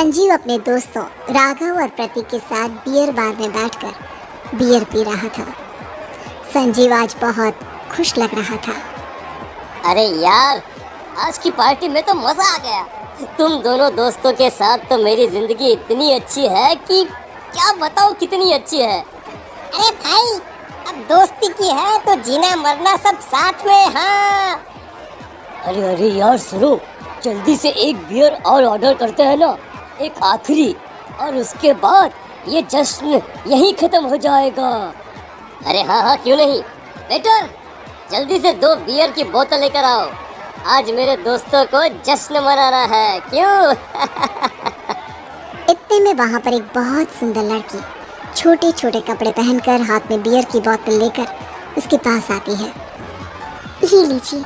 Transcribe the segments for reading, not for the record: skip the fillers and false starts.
संजीव अपने दोस्तों राघव और प्रतीक के साथ बियर बार में बैठकर बियर पी रहा था। संजीव आज बहुत खुश लग रहा था। अरे यार, आज की पार्टी में तो मजा आ गया। तुम दोनों दोस्तों के साथ तो मेरी जिंदगी इतनी अच्छी है कि क्या बताऊं कितनी अच्छी है। अरे भाई, अब दोस्ती की है तो जीना मरना सब साथ में। हाँ अरे अरे यार सुनो, जल्दी से एक बियर और ऑर्डर करते हैं ना, एक आखिरी, और उसके बाद ये जश्न यहीं खत्म हो जाएगा। अरे हाँ हाँ, क्यों नहीं। वेटर, जल्दी से 2 बियर की बोतल लेकर आओ। आज मेरे दोस्तों को जश्न मनाना है, क्यों? इतने में वहाँ पर एक बहुत सुंदर लड़की छोटे छोटे कपड़े पहनकर हाथ में बियर की बोतल लेकर उसके पास आती है। ये लीजिए,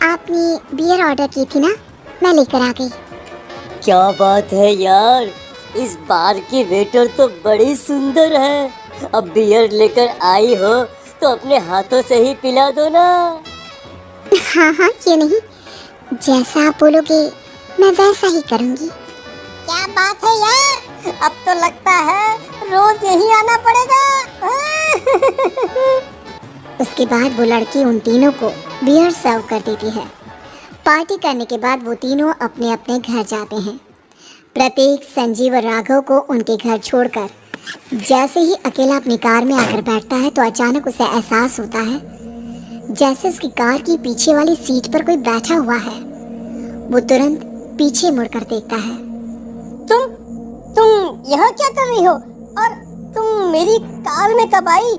आपने बियर ऑर्डर की थी ना, मैं लेकर आ गई। क्या बात है यार, इस बार की वेटर तो बड़ी सुंदर है। अब बियर लेकर आई हो तो अपने हाथों से ही पिला दो ना। हाँ हाँ, क्यों नहीं, जैसा आप बोलोगे मैं वैसा ही करूँगी। क्या बात है यार, अब तो लगता है रोज यहीं आना पड़ेगा। उसके बाद वो लड़की उन तीनों को बियर सर्व कर देती है। पार्टी करने के बाद वो तीनों अपने अपने घर जाते हैं। प्रतीक, संजीव और राघव को उनके घर छोड़कर जैसे ही अकेला अपनी कार में आकर बैठता है तो अचानक उसे एहसास होता है जैसे उसकी कार की पीछे वाली सीट पर कोई बैठा हुआ है। वो तुरंत पीछे मुड़कर देखता है। तुम यहाँ क्या कर रही हो? और तुम मेरी कार में कब आई?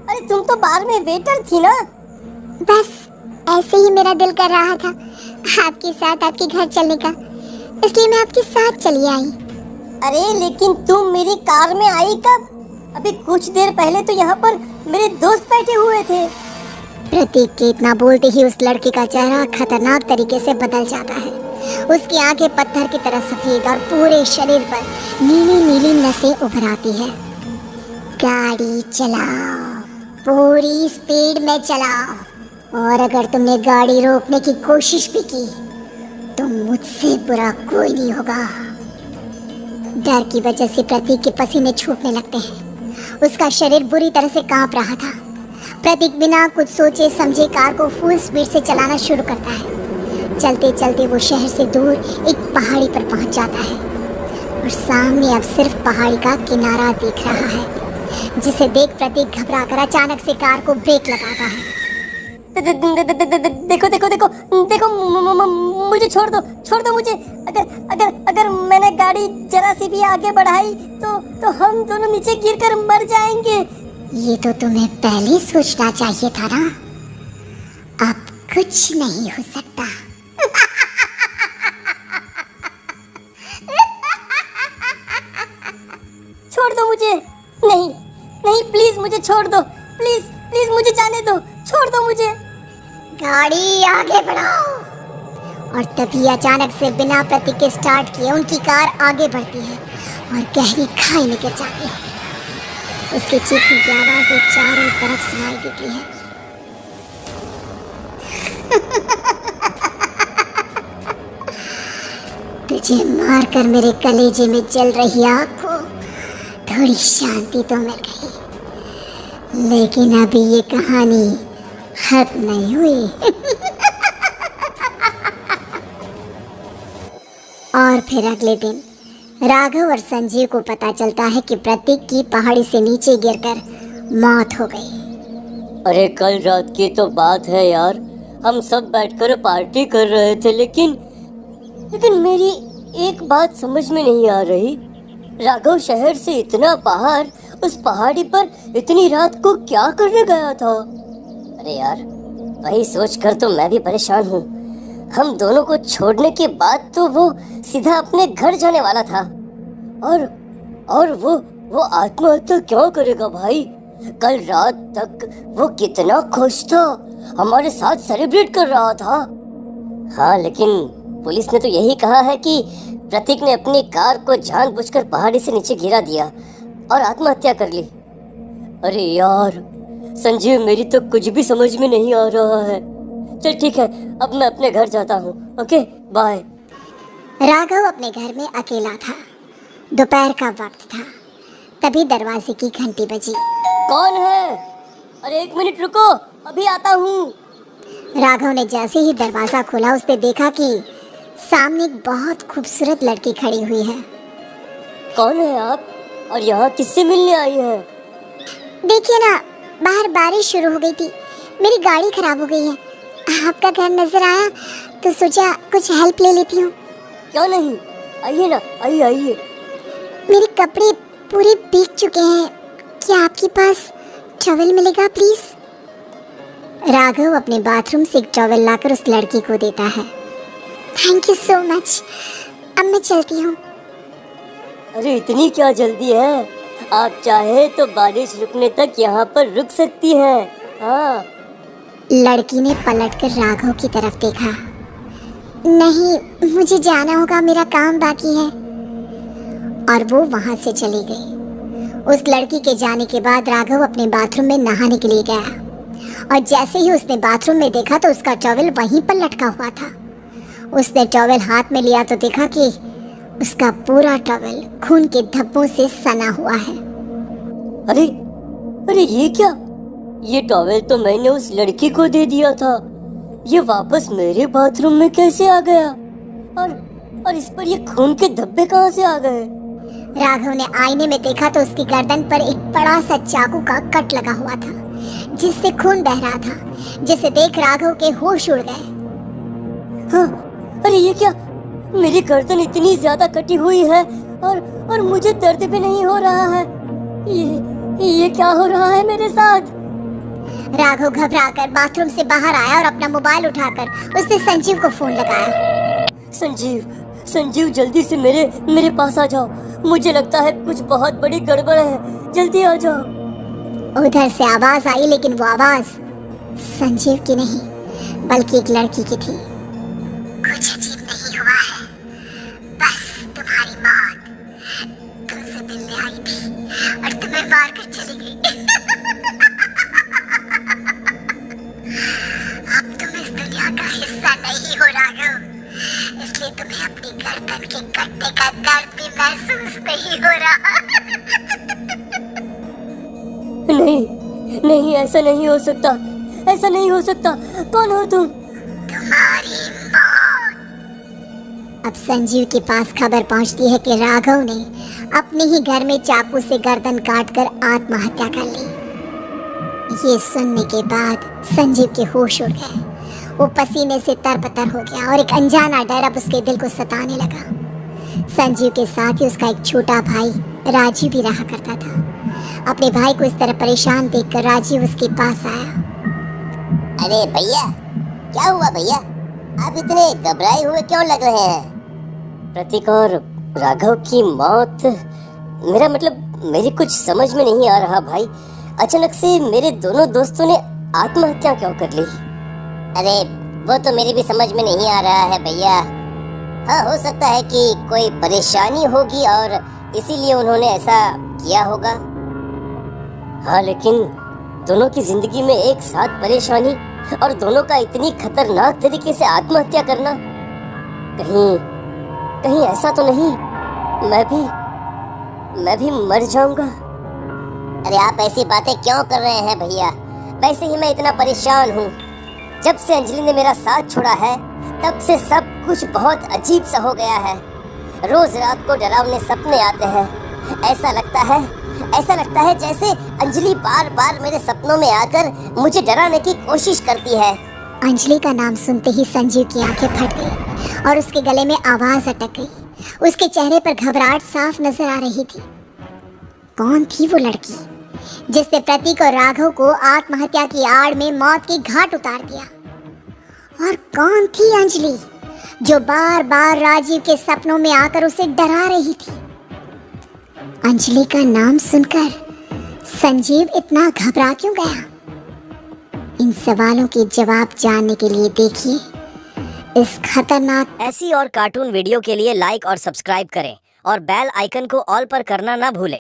अरे तुम तो बार में वेटर थी ना। बस ऐसे ही मेरा दिल कर रहा था आपके साथ आपके घर चलने का, इसलिए मैं आपके साथ चली आई। अरे लेकिन तुम मेरी कार में आई कब? अभी कुछ देर पहले तो यहाँ पर मेरे दोस्त बैठे हुए थे। प्रतीक के इतना बोलते ही उस लड़के का चेहरा खतरनाक तरीके से बदल जाता है। उसकी आंखें पत्थर की तरह सफेद और पूरे शरीर पर नीली नीली नसें उभर आती है। गाड़ी चलाओ, पूरी स्पीड में चलाओ, और अगर तुमने गाड़ी रोकने की कोशिश भी की तो मुझसे बुरा कोई नहीं होगा। डर की वजह से प्रतीक के पसीने छूटने लगते हैं। उसका शरीर बुरी तरह से कांप रहा था। प्रतीक बिना कुछ सोचे समझे कार को फुल स्पीड से चलाना शुरू करता है। चलते चलते वो शहर से दूर एक पहाड़ी पर पहुंच जाता है और सामने अब सिर्फ पहाड़ी का किनारा दिख रहा है, जिसे देख प्रतीक घबराकर अचानक से कार को ब्रेक लगाता है। देखो देखो देखो देखो, मुझे छोड़ दो मुझे। अगर मैंने गाड़ी जरा सी भी आगे बढ़ाई तो हम दोनों नीचे गिरकर मर जाएंगे। ये तो तुम्हें पहले सोचना चाहिए था ना। अब कुछ नहीं हो सकता। छोड़ दो मुझे। नहीं नहीं, प्लीज मुझे छोड़ दो। प्लीज प्लीज मुझे जाने दो, छोड़ दो मुझे। गाड़ी आगे बढ़ाओ। और तभी अचानक से बिना प्रतीक के स्टार्ट किए उनकी कार आगे बढ़ती है और गहरी खाई में गिर जाती है। उसके चीखने की आवाज़ें चारों तरफ सुनाई देती है। तुझे मारकर मेरे कलेजे में जल रही आग को थोड़ी शांति तो मिल गई, लेकिन अभी ये कहानी खत्म नहीं हुई। और फिर अगले दिन राघव और संजीव को पता चलता है कि प्रतीक की पहाड़ी से नीचे गिरकर मौत हो गई। अरे कल रात की तो बात है यार, हम सब बैठकर पार्टी कर रहे थे, लेकिन मेरी एक बात समझ में नहीं आ रही। राघव शहर से इतना बाहर उस पहाड़ी पर इतनी रात को क्या करने गया था? अरे यार, वही सोचकर तो मैं भी परेशान हूँ। हम दोनों को छोड़ने के बाद तो वो सीधा अपने घर जाने वाला था, और वो आत्महत्या क्यों करेगा भाई? कल रात तक वो कितना खुश था, हमारे साथ सेलिब्रेट कर रहा था। हाँ, लेकिन पुलिस ने तो यही कहा है कि प्रतीक ने अपनी कार को जानबूझकर पहाड़ी से नीचे गिरा दिया और आत्महत्या कर ली। अरे यार संजीव, मेरी तो कुछ भी समझ में नहीं आ रहा है। चल ठीक है, अब मैं अपने घर जाता हूँ। Okay, bye. राघव अपने घर में अकेला था। दोपहर का वक्त था। तभी दरवाजे की घंटी बजी। कौन है? अरे 1 मिनट रुको, अभी आता हूँ। राघव ने जैसे ही दरवाजा खोला उसने देखा कि सामने एक बहुत खूबसूरत लड़की खड़ी हुई है। कौन है आप और यहाँ किससे मिलने आई है? देखिए ना, बाहर बारिश शुरू हो गई थी, मेरी गाड़ी खराब हो गई है। आपका घर नजर आया तो सोचा कुछ हेल्प ले लेती हूँ। क्यों नहीं, आइए ना, आइए आइए। मेरे कपड़े पूरे भीग चुके हैं, क्या आपके पास टॉवल मिलेगा प्लीज? राघव अपने बाथरूम से एक टॉवल लाकर उस लड़की को देता है। थैंक यू सो मच, अब मैं चलती हूँ। अरे इतनी क्या जल्दी है? आप चाहे तो बारिश रुकने तक यहाँ पर रुक सकती हैं। हाँ। लड़की ने पलटकर राघव की तरफ देखा। नहीं, मुझे जाना होगा, मेरा काम बाकी है। और वो वहां से चली गई। उस लड़की के जाने के बाद राघव अपने बाथरूम में नहाने के लिए गया और जैसे ही उसने बाथरूम में देखा तो उसका टॉवल वहीं पर लटका हुआ था। उसने टॉवल हाथ में लिया तो देखा कि उसका पूरा टॉवल खून के धब्बों से सना हुआ है। अरे अरे ये क्या? ये टॉवल तो मैंने उस लड़की को दे दिया था। ये वापस मेरे बाथरूम में कैसे आ गया? और इस पर ये खून के धब्बे कहाँ से आ गए? राघव ने आईने में देखा तो उसकी गर्दन पर एक बड़ा सा चाकू का कट लगा हुआ था जिससे खून बह रहा था, जिसे देख राघव के होश उड़ गए। हाँ, अरे ये क्या? मेरी गर्दन इतनी ज्यादा कटी हुई है और मुझे दर्द भी नहीं हो रहा है। ये क्या हो रहा है मेरे साथ? राघव घबराकर बाथरूम से बाहर आया और अपना मोबाइल उठाकर उसने संजीव को फोन लगाया। संजीव जल्दी से मेरे पास आ जाओ। मुझे लगता है कुछ बहुत बड़ी गड़बड़ है, जल्दी आ जाओ। उधर से आवाज आई, लेकिन वो आवाज संजीव की नहीं बल्कि एक लड़की की थी। कुछ अजीब नहीं हुआ है, बस तुम्हारी मौत तुमसे मिलने आई थी और तुम्हें मार कर चली गई। अब तुम इस दुनिया का हिस्सा नहीं हो राघव, इसलिए तुम्हें अपनी गर्दन के कटने का दर्द भी महसूस नहीं हो रहा। नहीं, ऐसा नहीं हो सकता, ऐसा नहीं हो सकता। कौन हो तुम? तुम्हारी मौत। अब संजीव के पास खबर पहुंचती है कि राघव ने अपने ही घर में चाकू से गर्दन काटकर आत्महत्या कर ली। ये सुनने के बाद संजीव के होश उड़ गए। वो पसीने से तरबतर हो गया और एक अनजाना डर अब उसके दिल को सताने लगा। संजीव के साथ ही उसका एक छोटा भाई राजीव भी रहा करता था। अपने भाई को इस तरह परेशान देखकर राजीव उसके पास आया। अरे भैया, क्या हुआ भैया? आप इतने घबराए हुए क्यों लग रहे हैं? प्रतीक और राघव की मौत, मेरा मतलब मेरी कुछ समझ में नहीं आ रहा भाई। अचानक से मेरे दोनों दोस्तों ने आत्महत्या क्यों कर ली? अरे वो तो मेरी भी समझ में नहीं आ रहा है भैया। हाँ, हो सकता है कि कोई परेशानी होगी और इसीलिए उन्होंने ऐसा किया होगा। हाँ, लेकिन दोनों की जिंदगी में एक साथ परेशानी और दोनों का इतनी खतरनाक तरीके से आत्महत्या करना, कहीं ऐसा तो नहीं मैं भी मर जाऊंगा? अरे आप ऐसी बातें क्यों कर रहे हैं भैया? वैसे ही मैं इतना परेशान हूँ। जब से अंजलि ने मेरा साथ छोड़ा है तब से सब कुछ बहुत अजीब सा हो गया है। रोज रात को डरावने सपने आते हैं। ऐसा लगता है जैसे अंजलि बार बार मेरे सपनों में आकर मुझे डराने की कोशिश करती है। अंजलि का नाम सुनते ही संजीव की आंखें फट गई और उसके गले में आवाज अटक गई। उसके चेहरे पर घबराहट साफ नजर आ रही थी। कौन थी वो लड़की जिसने प्रतीक और राघव को आत्महत्या की आड़ में मौत की घाट उतार दिया? और कौन थी अंजलि जो बार बार राजीव के सपनों में आकर उसे डरा रही थी? अंजलि का नाम सुनकर संजीव इतना घबरा क्यों गया? इन सवालों के जवाब जानने के लिए देखिए इस खतरनाक। ऐसी और कार्टून वीडियो के लिए लाइक और सब्सक्राइब करें और बेल आइकन को ऑल पर करना ना भूलें।